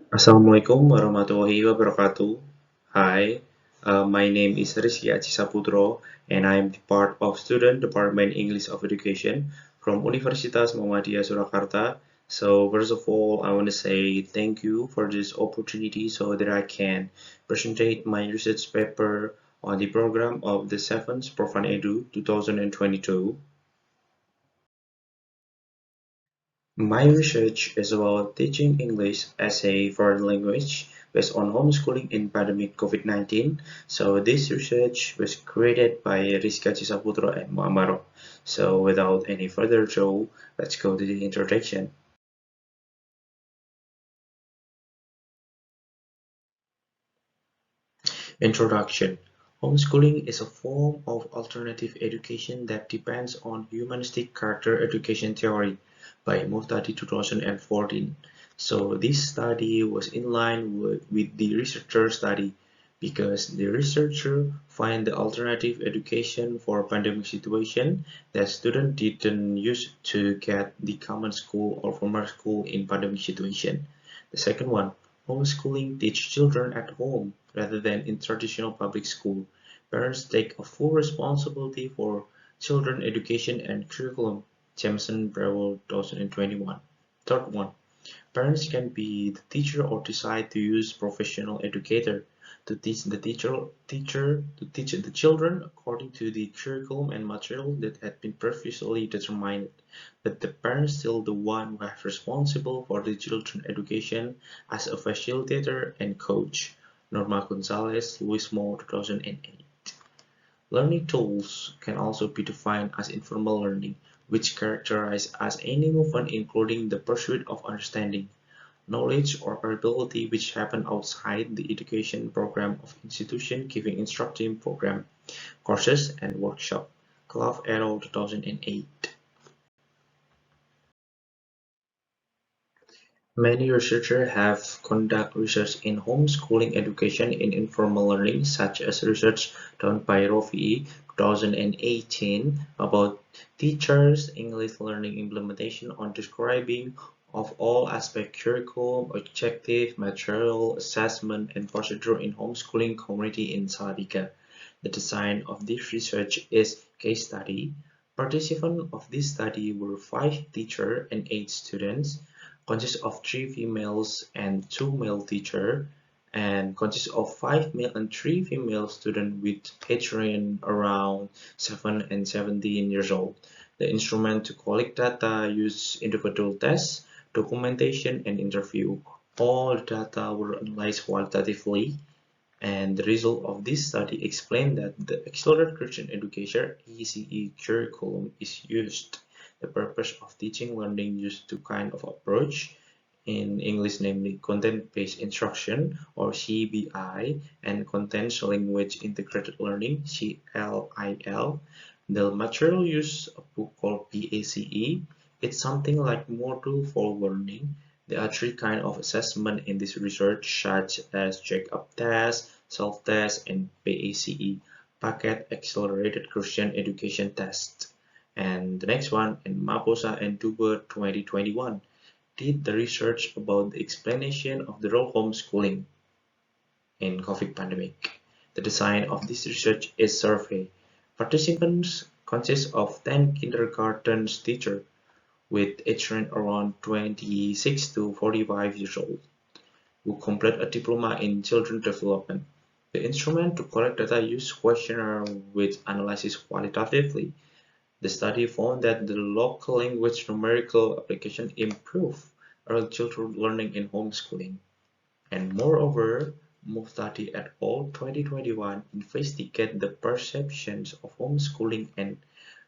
Assalamualaikum warahmatullahi wabarakatuh. Hi, my name is Rizki Saputro, and I am the part of Student Department English of Education from Universitas Muhammadiyah Surakarta. So first of all, I want to say thank you for this opportunity so that I can present my research paper on the program of the 7th Profunedu 2022. My research is about teaching English as a foreign language based on homeschooling in pandemic COVID-19. So this research was created by Rizki Saputro and Muamaroh. So without any further ado, let's go to the introduction. Introduction. Homeschooling is a form of alternative education that depends on humanistic character education theory by Muhtadi 2014. So this study was in line with the researcher study because the researcher find the alternative education for pandemic situation that students didn't use to get the common school or formal school in pandemic situation. The second one, homeschooling teach children at home rather than in traditional public school. Parents take a full responsibility for children education and curriculum. Jameson Breville 2021. Third one, parents can be the teacher or decide to use professional educator to teach the children according to the curriculum and material that had been previously determined. But the parents still the one who have responsible for the children education as a facilitator and coach. Norma Gonzalez, Luis Mo, 2008. Learning tools can also be defined as informal learning, which characterize as any movement including the pursuit of understanding, knowledge, or ability which happen outside the education program of institution giving instructing program, courses, and workshop. Clough et al. 2008. Many researchers have conducted research in homeschooling education in informal learning, such as research done by Rofi 2018 about teachers' English learning implementation on describing of all aspect curriculum, objective, material, assessment, and procedure in homeschooling community in Salatiga. The design of this research is case study. Participants of this study were 5 teachers and 8 students, consists of 3 females and 2 male teachers, and consists of 5 male and 3 female students with age range around 7 and 17 years old. The instrument to collect data used individual tests, documentation, and interview. All data were analyzed qualitatively, and the result of this study explained that the Accelerated Christian Education (ACE) curriculum is used. The purpose of teaching learning used two kind of approach in English, namely content-based instruction or CBI and content-language integrated learning (CLIL). The material used a book called PACE. It's something like module for learning. There are 3 kinds of assessment in this research, such as check-up test, self-test, and PACE, Packet Accelerated Christian Education Test. And the next one, in Maposa and Duber 2021, did the research about the explanation of the role homeschooling in COVID pandemic. The design of this research is survey. Participants consist of 10 kindergarten teachers with age range around 26 to 45 years old, who complete a diploma in children development. The instrument to collect data used questionnaire which analyzes qualitatively. The study found that the local language numerical application improve early childhood learning in homeschooling. And moreover, Muhtadi et al. 2021 investigate the perceptions of homeschooling and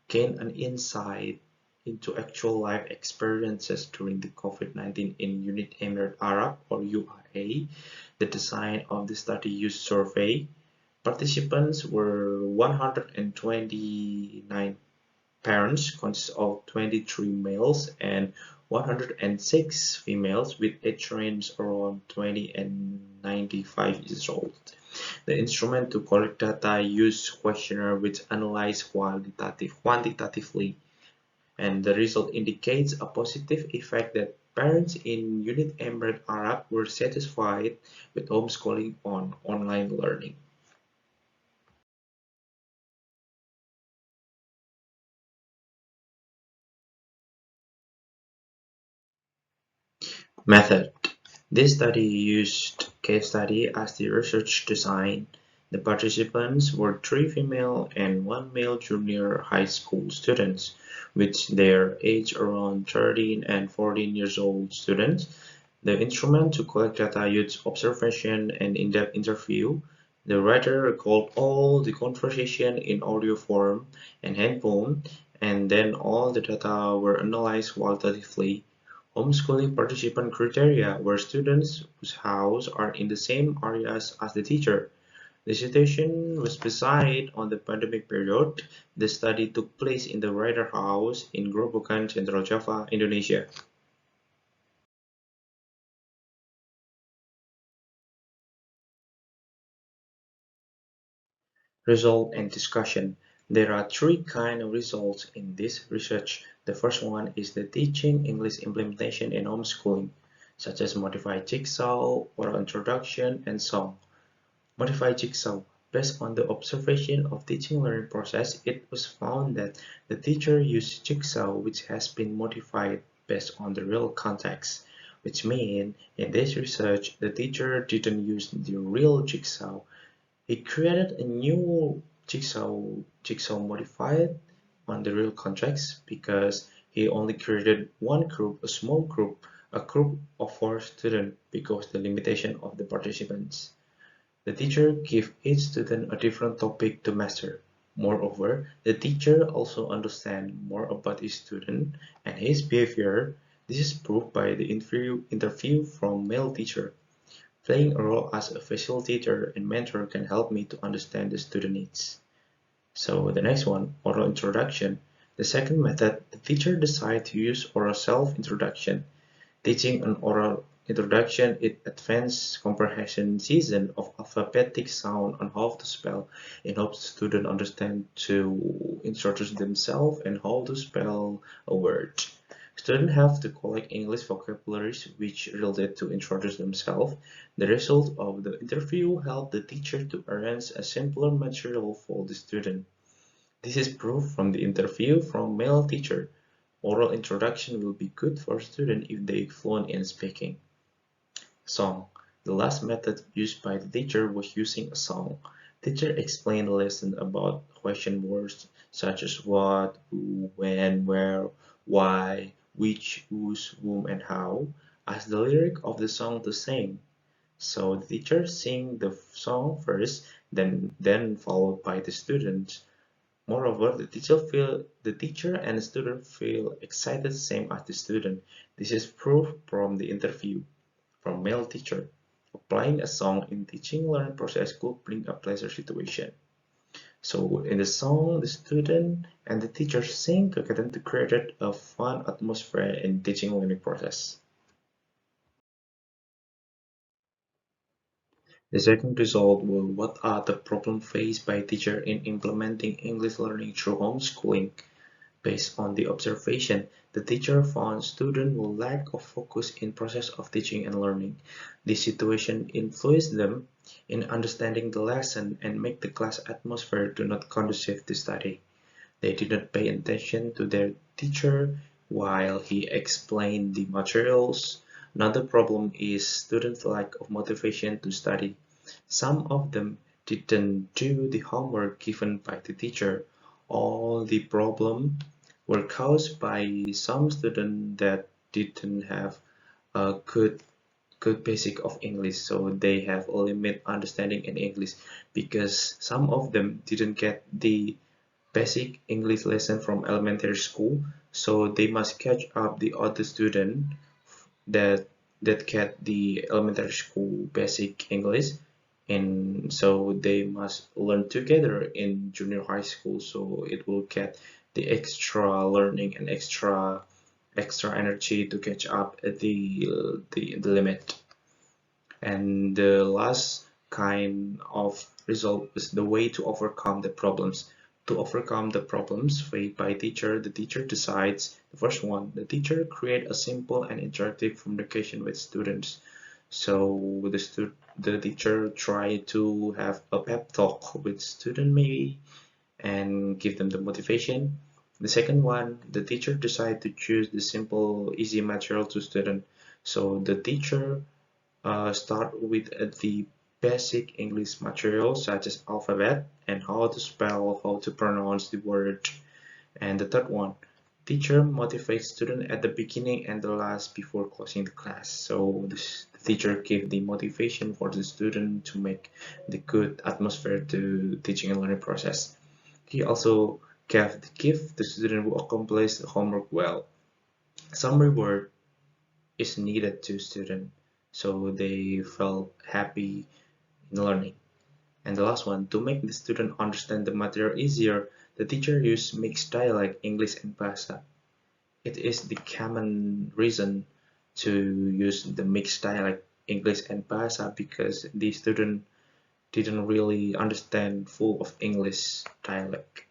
gain an insight into actual life experiences during the COVID-19 in Unit Emirates Arab or UAE. The design of the study used survey. Participants were 129 parents, consist of 23 males and 106 females with age range around 20 and 95 years old. The instrument to collect data used questionnaire which analyze quantitatively, and the result indicates a positive effect that parents in Unit Emirate Arab were satisfied with homeschooling on online learning. Method: This study used case study as the research design. The participants were three female and one male junior high school students, with their age around 13 and 14 years old students. The instrument to collect data used observation and in-depth interview. The writer recalled all the conversation in audio form and handphone, and then all the data were analyzed qualitatively. Homeschooling participant criteria were students whose houses are in the same areas as the teacher. The situation was beside on the pandemic period. The study took place in the writer house in Grobogan, Central Java, Indonesia. Result and discussion. There are three kinds of results in this research. The first one is the teaching English implementation in homeschooling, such as modified jigsaw, oral introduction, and song. Modified jigsaw. Based on the observation of teaching learning process, it was found that the teacher used jigsaw which has been modified based on the real context, which means in this research the teacher didn't use the real jigsaw. He created a new jigsaw modified on the real context because he only created one group, a small group, a group of 4 students because the limitation of the participants. The teacher gave each student a different topic to master. Moreover, the teacher also understands more about his student and his behavior. This is proved by the interview from male teacher. Playing a role as a facilitator and mentor can help me to understand the student needs. So the next one, oral introduction. The second method, the teacher decides to use oral self-introduction. Teaching an oral introduction is advanced comprehension season of alphabetic sound on how to spell. It helps students understand to introduce themselves and how to spell a word. Students have to collect English vocabularies which relate to introduce themselves. The result of the interview helped the teacher to arrange a simpler material for the student. This is proof from the interview from male teacher. Oral introduction will be good for students if they fluent in speaking. Song. The last method used by the teacher was using a song. Teacher explained the lesson about question words such as what, who, when, where, why, which, whose, whom, and how as the lyric of the song to sing. So the teacher sing the song first, then followed by the student. Moreover, the teacher and the student feel excited same as the student. This is proof from the interview from male teacher. Applying a song in teaching learning process could bring a pleasure situation. So in the song, the student and the teacher sing together to create a fun atmosphere in teaching learning process. The second result was what are the problems faced by teacher in implementing English learning through homeschooling. Based on the observation, the teacher found students will lack of focus in process of teaching and learning. This situation influenced them in understanding the lesson and make the class atmosphere do not conducive to study. They did not pay attention to their teacher while he explained the materials. Another problem is students' lack of motivation to study. Some of them didn't do the homework given by the teacher. All the problems were caused by some students that didn't have a good basic of English, so they have a limited understanding in English because some of them didn't get the basic English lesson from elementary school, so they must catch up the other student that get the elementary school basic English, and so they must learn together in junior high school, so it will get the extra learning and extra energy to catch up at the limit. And the last kind of result is the way to overcome the problems. To overcome the problems faced by teacher, the teacher decides, the first one, the teacher create a simple and interactive communication with students. So the teacher try to have a pep talk with student maybe and give them the motivation. The second one, the teacher decide to choose the simple, easy material to student. So the teacher start with the basic English material such as alphabet and how to spell, how to pronounce the word. And the third one, teacher motivates student at the beginning and the last before closing the class. So the teacher give the motivation for the student to make the good atmosphere to teaching and learning process. He also give the student who accomplished the homework well. Some reward is needed to student so they felt happy in learning. And the last one, to make the student understand the material easier, the teacher used mixed dialect English and Bahasa. It is the common reason to use the mixed dialect English and Bahasa because the student didn't really understand full of English dialect.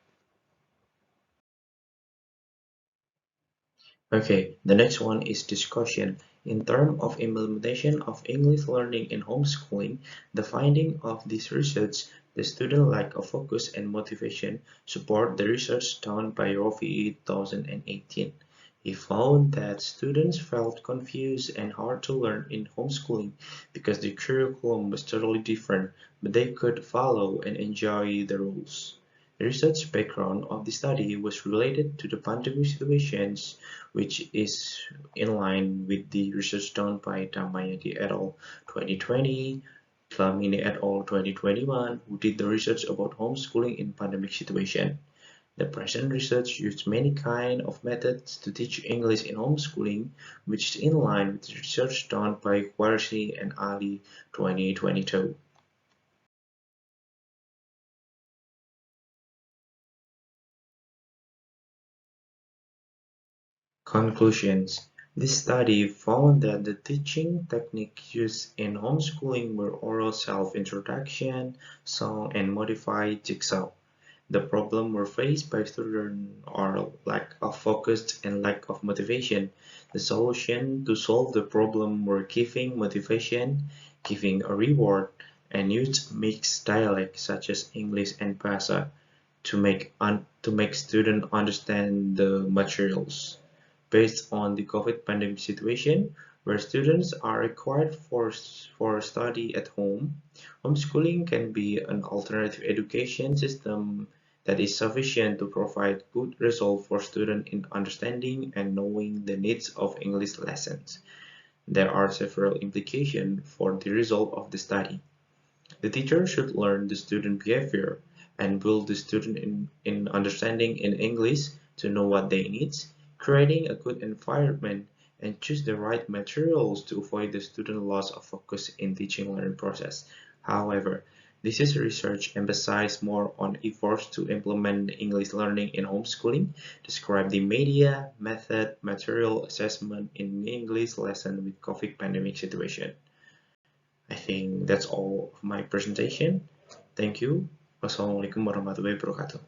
Okay, the next one is discussion. In terms of implementation of English learning in homeschooling, the finding of this research, the student lack of focus and motivation, support the research done by Rofi 2018. He found that students felt confused and hard to learn in homeschooling because the curriculum was totally different, but they could follow and enjoy the rules. The research background of the study was related to the pandemic situations, which is in line with the research done by Damayanti et al. 2020, Klamini et al. 2021, who did the research about homeschooling in pandemic situation. The present research used many kind of methods to teach English in homeschooling, which is in line with the research done by Quarsi and Ali 2022. Conclusions: This study found that the teaching techniques used in homeschooling were oral self-introduction, song, and modified jigsaw. The problems were faced by students are lack of focus and lack of motivation. The solution to solve the problem were giving motivation, giving a reward, and use mixed dialects such as English and Bahasa to make students understand the materials. Based on the COVID pandemic situation, where students are required for study at home, homeschooling can be an alternative education system that is sufficient to provide good results for students in understanding and knowing the needs of English lessons. There are several implications for the result of the study. The teacher should learn the student behavior and build the student in understanding in English to know what they need, creating a good environment, and choose the right materials to avoid the student loss of focus in teaching learning process. However, this is research emphasized more on efforts to implement English learning in homeschooling, describe the media, method, material assessment in English lesson with COVID pandemic situation. I think that's all of my presentation. Thank you. Wassalamualaikum warahmatullahi wabarakatuh.